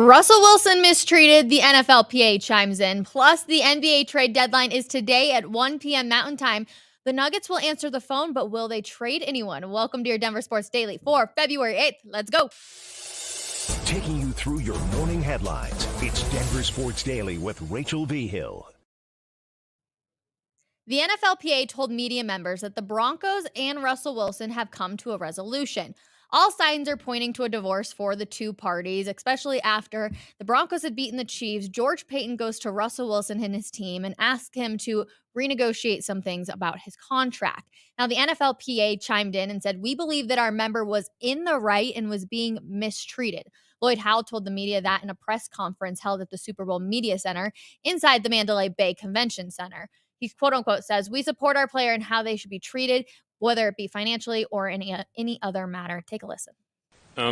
Russell Wilson mistreated, the NFLPA chimes in. Plus, the NBA trade deadline is today at 1 p.m. Mountain Time. The Nuggets will answer the phone, but will they trade anyone? Welcome to your Denver Sports Daily for February 8th. Let's go. Taking you through your morning headlines, it's Denver Sports Daily with Rachel V. Hill. The NFLPA told media members that the Broncos and Russell Wilson have come to a resolution. All signs are pointing to a divorce for the two parties, especially after the Broncos had beaten the Chiefs. George Payton goes to Russell Wilson and his team and asks him to renegotiate some things about his contract. Now, the NFLPA chimed in and said, "We believe that our member was in the right and was being mistreated." Lloyd Howe told the media that in a press conference held at the Super Bowl Media Center inside the Mandalay Bay Convention Center. He quote unquote says, "We support our player and how they should be treated, whether it be financially or any other matter." Take a listen.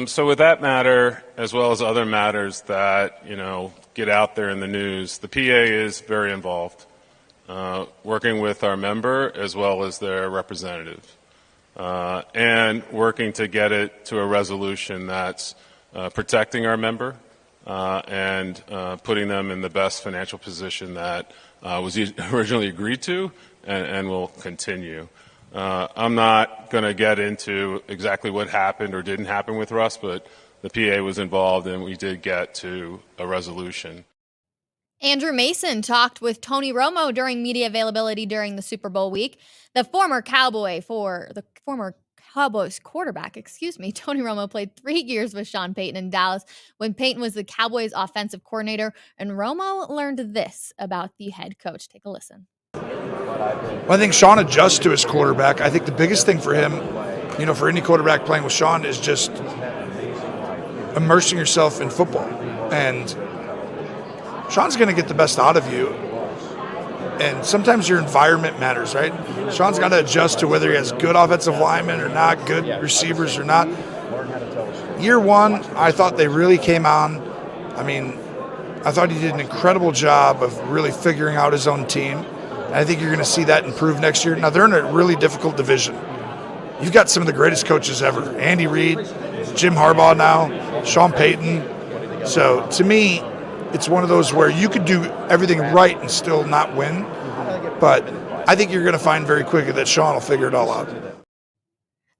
So with that matter, as well as other matters that, get out there in the news, the PA is very involved, working with our member as well as their representative, and working to get it to a resolution that's protecting our member and putting them in the best financial position that was originally agreed to and will continue. I'm not going to get into exactly what happened or didn't happen with Russ, but the PA was involved and we did get to a resolution. Andrew Mason talked with Tony Romo during media availability during the Super Bowl week. The former Cowboys quarterback, Tony Romo played 3 years with Sean Payton in Dallas when Payton was the Cowboys offensive coordinator, and Romo learned this about the head coach. Take a listen. Well, I think Sean adjusts to his quarterback. I think the biggest thing for him, for any quarterback playing with Sean, is just immersing yourself in football. And Sean's going to get the best out of you. And sometimes your environment matters, right? Sean's got to adjust to whether he has good offensive linemen or not, good receivers or not. Year one, I thought they really came on. I thought he did an incredible job of really figuring out his own team. And I think you're going to see that improve next year. Now, they're in a really difficult division. You've got some of the greatest coaches ever. Andy Reid, Jim Harbaugh now, Sean Payton. So, to me, it's one of those where you could do everything right and still not win. But I think you're going to find very quickly that Sean will figure it all out.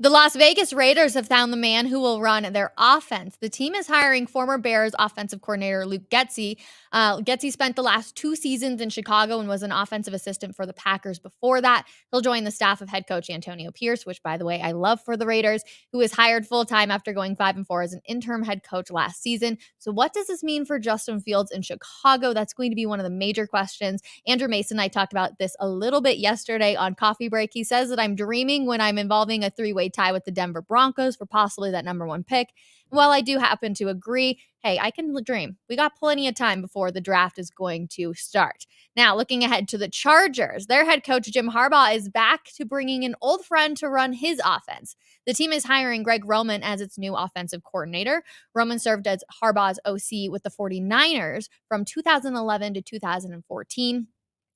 The Las Vegas Raiders have found the man who will run their offense. The team is hiring former Bears offensive coordinator Luke Getsy. Getsy spent the last 2 seasons in Chicago and was an offensive assistant for the Packers before that. He'll join the staff of head coach Antonio Pierce, which, by the way, I love for the Raiders, who was hired full-time after going 5-4 as an interim head coach last season. So what does this mean for Justin Fields in Chicago? That's going to be one of the major questions. Andrew Mason and I talked about this a little bit yesterday on Coffee Break. He says that I'm dreaming when I'm involving a 3-way tie with the Denver Broncos for possibly that number 1 pick. While I do happen to agree, hey, I can dream. We got plenty of time before the draft is going to start. Now, looking ahead to the Chargers, their head coach Jim Harbaugh is back to bringing an old friend to run his offense. The team is hiring Greg Roman as its new offensive coordinator. Roman served as Harbaugh's OC with the 49ers from 2011 to 2014.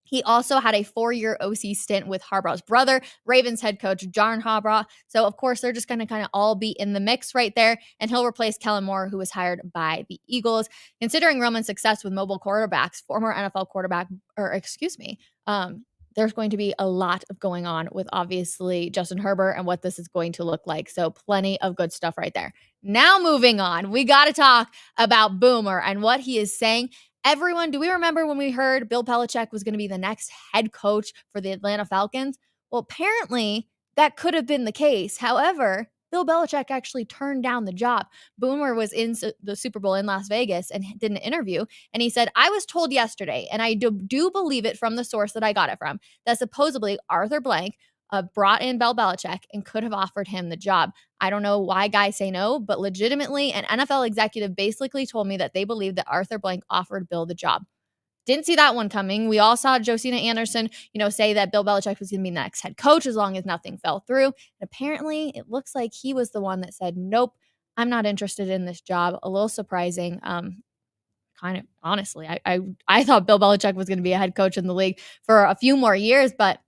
He also had a 4-year OC stint with Harbaugh's brother, Ravens head coach John Harbaugh. So, of course, they're just going to kind of all be in the mix right there. And he'll replace Kellen Moore, who was hired by the Eagles. Considering Roman's success with mobile quarterbacks, former NFL quarterback, there's going to be a lot of going on with, obviously, Justin Herbert and what this is going to look like. So plenty of good stuff right there. Now, moving on, we got to talk about Boomer and what he is saying. Everyone, do we remember when we heard Bill Belichick was going to be the next head coach for the Atlanta Falcons? Well, apparently that could have been the case. However, Bill Belichick actually turned down the job. Boomer was in the Super Bowl in Las Vegas and did an interview. And he said, "I was told yesterday, and I do believe it from the source that I got it from, that supposedly Arthur Blank brought in Bill Belichick and could have offered him the job. I don't know why guys say no, but legitimately an NFL executive basically told me that they believe that Arthur Blank offered Bill the job." Didn't see that one coming. We all saw Josina Anderson, say that Bill Belichick was going to be the next head coach as long as nothing fell through. And apparently it looks like he was the one that said, "Nope, I'm not interested in this job." A little surprising. Kind of honestly, I thought Bill Belichick was going to be a head coach in the league for a few more years, but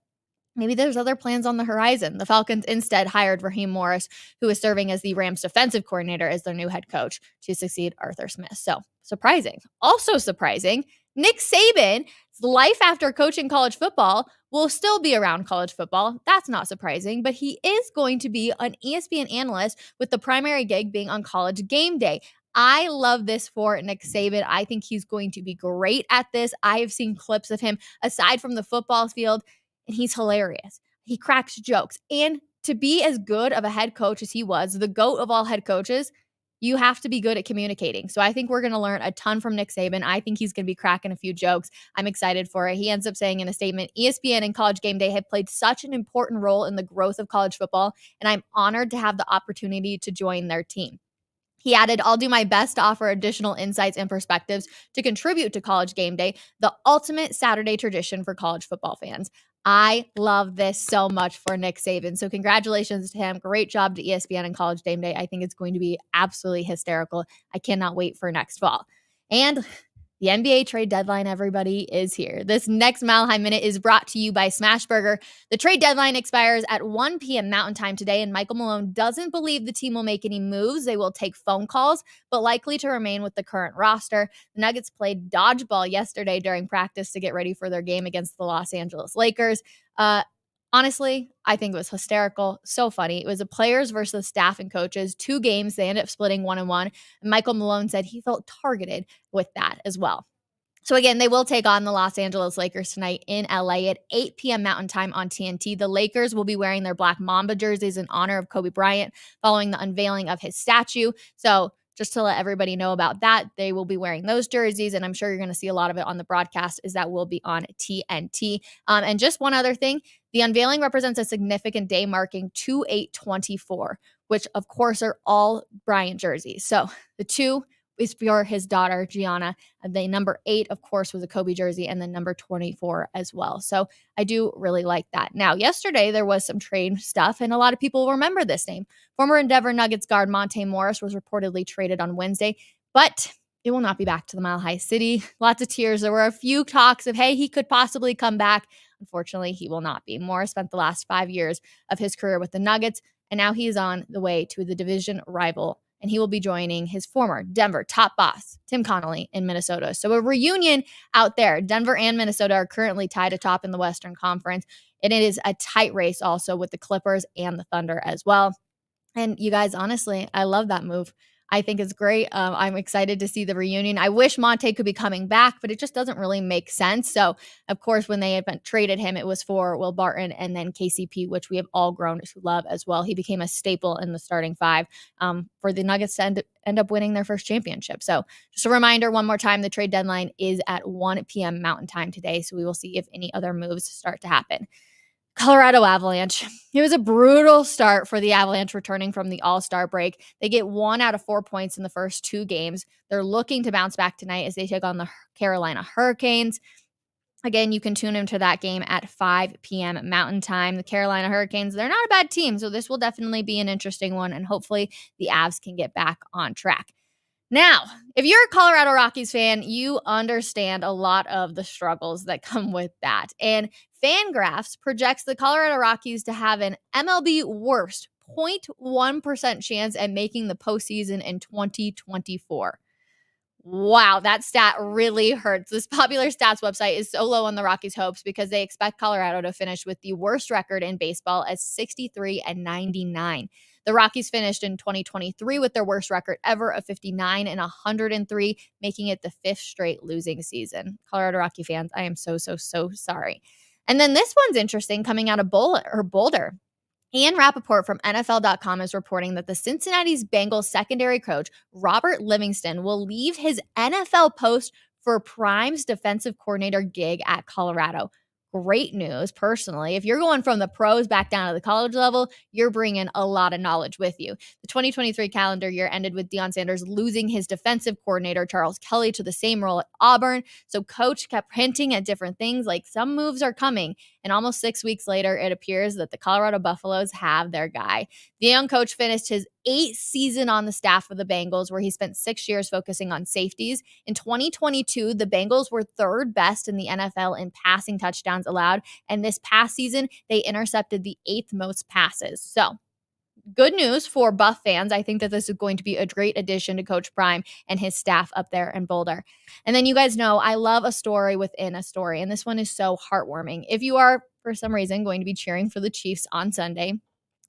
maybe there's other plans on the horizon. The Falcons instead hired Raheem Morris, who is serving as the Rams defensive coordinator, as their new head coach to succeed Arthur Smith. So surprising. Also surprising, Nick Saban's life after coaching college football will still be around college football. That's not surprising, but he is going to be an ESPN analyst with the primary gig being on College Game Day. I love this for Nick Saban. I think he's going to be great at this. I have seen clips of him aside from the football field, and he's hilarious. He cracks jokes. And to be as good of a head coach as he was, the GOAT of all head coaches, you have to be good at communicating. So I think we're going to learn a ton from Nick Saban. I think he's going to be cracking a few jokes. I'm excited for it. He ends up saying in a statement, ESPN and College Game Day have played such an important role in the growth of college football, and I'm honored to have the opportunity to join their team. He added, I'll do my best to offer additional insights and perspectives to contribute to College Game Day, the ultimate Saturday tradition for college football fans. I love this so much for Nick Saban. So congratulations to him. Great job to ESPN and College Game Day. I think it's going to be absolutely hysterical. I cannot wait for next fall. And the NBA trade deadline, everybody, is here. This next Mile High Minute is brought to you by Smashburger. The trade deadline expires at 1 p.m. Mountain Time today, and Michael Malone doesn't believe the team will make any moves. They will take phone calls, but likely to remain with the current roster. The Nuggets played dodgeball yesterday during practice to get ready for their game against the Los Angeles Lakers. Honestly, I think it was hysterical. So funny. It was the players versus staff and coaches. 2 games. They ended up splitting 1-1. And Michael Malone said he felt targeted with that as well. So again, they will take on the Los Angeles Lakers tonight in LA at 8 p.m. Mountain Time on TNT. The Lakers will be wearing their Black Mamba jerseys in honor of Kobe Bryant following the unveiling of his statue. So just to let everybody know about that, they will be wearing those jerseys, and I'm sure you're going to see a lot of it on the broadcast, is that will be on TNT. And just one other thing, the unveiling represents a significant day marking 2/8/24, which of course are all Bryant jerseys. So the 2 is for his daughter, Gianna. The number 8, of course, was a Kobe jersey, and then number 24 as well. So I do really like that. Now, yesterday, there was some trade stuff, and a lot of people remember this name. Former Denver Nuggets guard Monte Morris was reportedly traded on Wednesday, but it will not be back to the Mile High City. Lots of tears. There were a few talks of, hey, he could possibly come back. Unfortunately, he will not be. Morris spent the last 5 years of his career with the Nuggets, and now he is on the way to the division rival, and he will be joining his former Denver top boss, Tim Connolly, in Minnesota. So a reunion out there. Denver and Minnesota are currently tied atop in the Western Conference, and it is a tight race also with the Clippers and the Thunder as well. And you guys, honestly, I love that move. I think it's great. I'm excited to see the reunion. I wish Monte could be coming back, but it just doesn't really make sense. So, of course, when they had traded him, it was for Will Barton and then KCP, which we have all grown to love as well. He became a staple in the starting 5 for the Nuggets to end up winning their first championship. So just a reminder, one more time, the trade deadline is at 1 p.m. Mountain Time today. So we will see if any other moves start to happen. Colorado Avalanche. It was a brutal start for the Avalanche returning from the All-Star break. They get 1 out of 4 points in the first 2 games. They're looking to bounce back tonight as they take on the Carolina Hurricanes. Again, you can tune into that game at 5 p.m. Mountain Time. The Carolina Hurricanes, they're not a bad team, so this will definitely be an interesting one, and hopefully the Avs can get back on track. Now, if you're a Colorado Rockies fan, you understand a lot of the struggles that come with that. And Fangraphs projects the Colorado Rockies to have an MLB worst 0.1% chance at making the postseason in 2024. Wow, that stat really hurts. This popular stats website is so low on the Rockies' hopes because they expect Colorado to finish with the worst record in baseball at 63-99. The Rockies finished in 2023 with their worst record ever of 59-103, making it the 5th straight losing season. Colorado Rocky fans, I am so sorry. And then this one's interesting, coming out of Boulder. Ian Rappaport from NFL.com is reporting that the Cincinnati Bengals secondary coach, Robert Livingston, will leave his NFL post for Prime's defensive coordinator gig at Colorado. Great news, personally. If you're going from the pros back down to the college level, you're bringing a lot of knowledge with you. The 2023 calendar year ended with Deion Sanders losing his defensive coordinator, Charles Kelly, to the same role at Auburn. So coach kept hinting at different things like some moves are coming. And almost 6 weeks later, it appears that the Colorado Buffaloes have their guy. The young coach finished his 8th season on the staff of the Bengals, where he spent 6 years focusing on safeties. In 2022, the Bengals were 3rd best in the NFL in passing touchdowns allowed. And this past season, they intercepted the 8th most passes. So good news for Buff fans. I think that this is going to be a great addition to Coach Prime and his staff up there in Boulder. And then you guys know I love a story within a story, and this one is so heartwarming. If you are, for some reason, going to be cheering for the Chiefs on Sunday,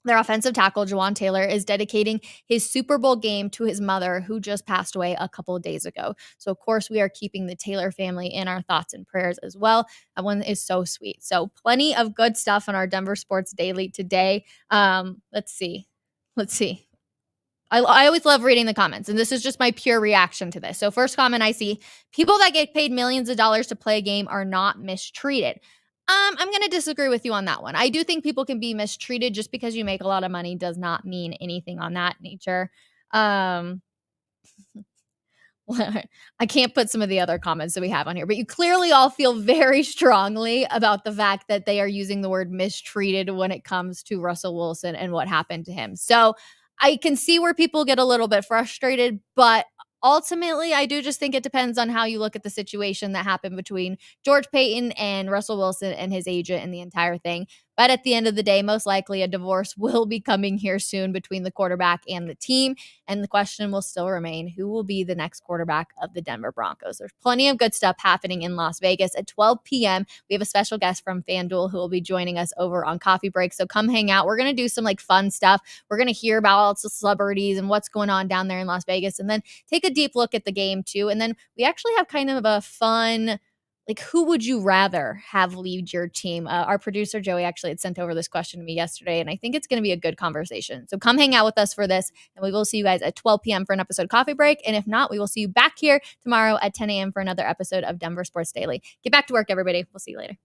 their offensive tackle, Jawaan Taylor, is dedicating his Super Bowl game to his mother, who just passed away a couple of days ago. So, of course, we are keeping the Taylor family in our thoughts and prayers as well. That one is so sweet. So, plenty of good stuff on our Denver Sports Daily today. Let's see. I always love reading the comments, and this is just my pure reaction to this. So, first comment I see, people that get paid millions of dollars to play a game are not mistreated. I'm going to disagree with you on that one. I do think people can be mistreated. Just because you make a lot of money does not mean anything on that nature. I can't put some of the other comments that we have on here, but you clearly all feel very strongly about the fact that they are using the word mistreated when it comes to Russell Wilson and what happened to him. So I can see where people get a little bit frustrated, but ultimately, I do just think it depends on how you look at the situation that happened between George Payton and Russell Wilson and his agent and the entire thing. But at the end of the day, most likely a divorce will be coming here soon between the quarterback and the team. And the question will still remain, who will be the next quarterback of the Denver Broncos? There's plenty of good stuff happening in Las Vegas. At 12 p.m., we have a special guest from FanDuel who will be joining us over on Coffee Break. So come hang out. We're going to do some fun stuff. We're going to hear about all the celebrities and what's going on down there in Las Vegas, and then take a deep look at the game too. And then we actually have kind of a fun, who would you rather have lead your team? Our producer, Joey, actually had sent over this question to me yesterday, and I think it's going to be a good conversation. So come hang out with us for this, and we will see you guys at 12 p.m. for an episode of Coffee Break. And if not, we will see you back here tomorrow at 10 a.m. for another episode of Denver Sports Daily. Get back to work, everybody. We'll see you later.